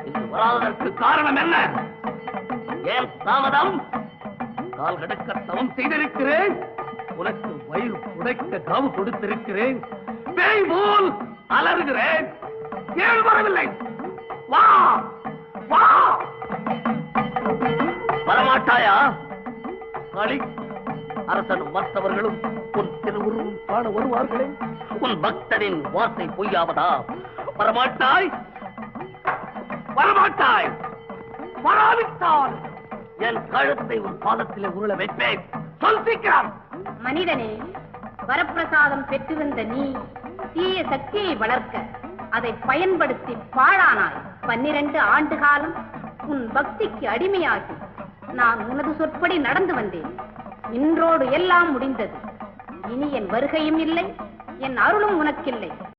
இன்று வராததற்கு காரணம் என்ன? ஏன் தாமதம்? கால் கடக்க தவம் செய்திருக்கிறேன், உனக்கு வயிறு புடைக்க காவு கொடுத்திருக்கிறேன், பேய் போல் அலறுகிறேன், ஏன் வரவில்லை? வா வா! வரமாட்டாயா? களி அரசனும் மற்றவர்களும் உன் திருவுருவம் காண வருவார்களே, உன் பக்தனின் வார்த்தை பொய்யாவதா? வரமாட்டாய், வரமாட்டாய். வராவிட்டால் என் கழுத்தை உன் பாதத்திலே உருள வைப்பேன். சொல் சீக்கிரம். மனிதனே, வரப்பிரசாதம் பெற்று வந்த நீ தீய சக்தியை வளர்க்க அதை பயன்படுத்தி பாழானாய். 12 ஆண்டு காலம் உன் பக்திக்கு அடிமையாகி நான் உனது சொற்படி நடந்து வந்தேன். இன்றோடு எல்லாம் முடிந்தது. இனி என் வருகையும் இல்லை, என் அருளும் உனக்கில்லை.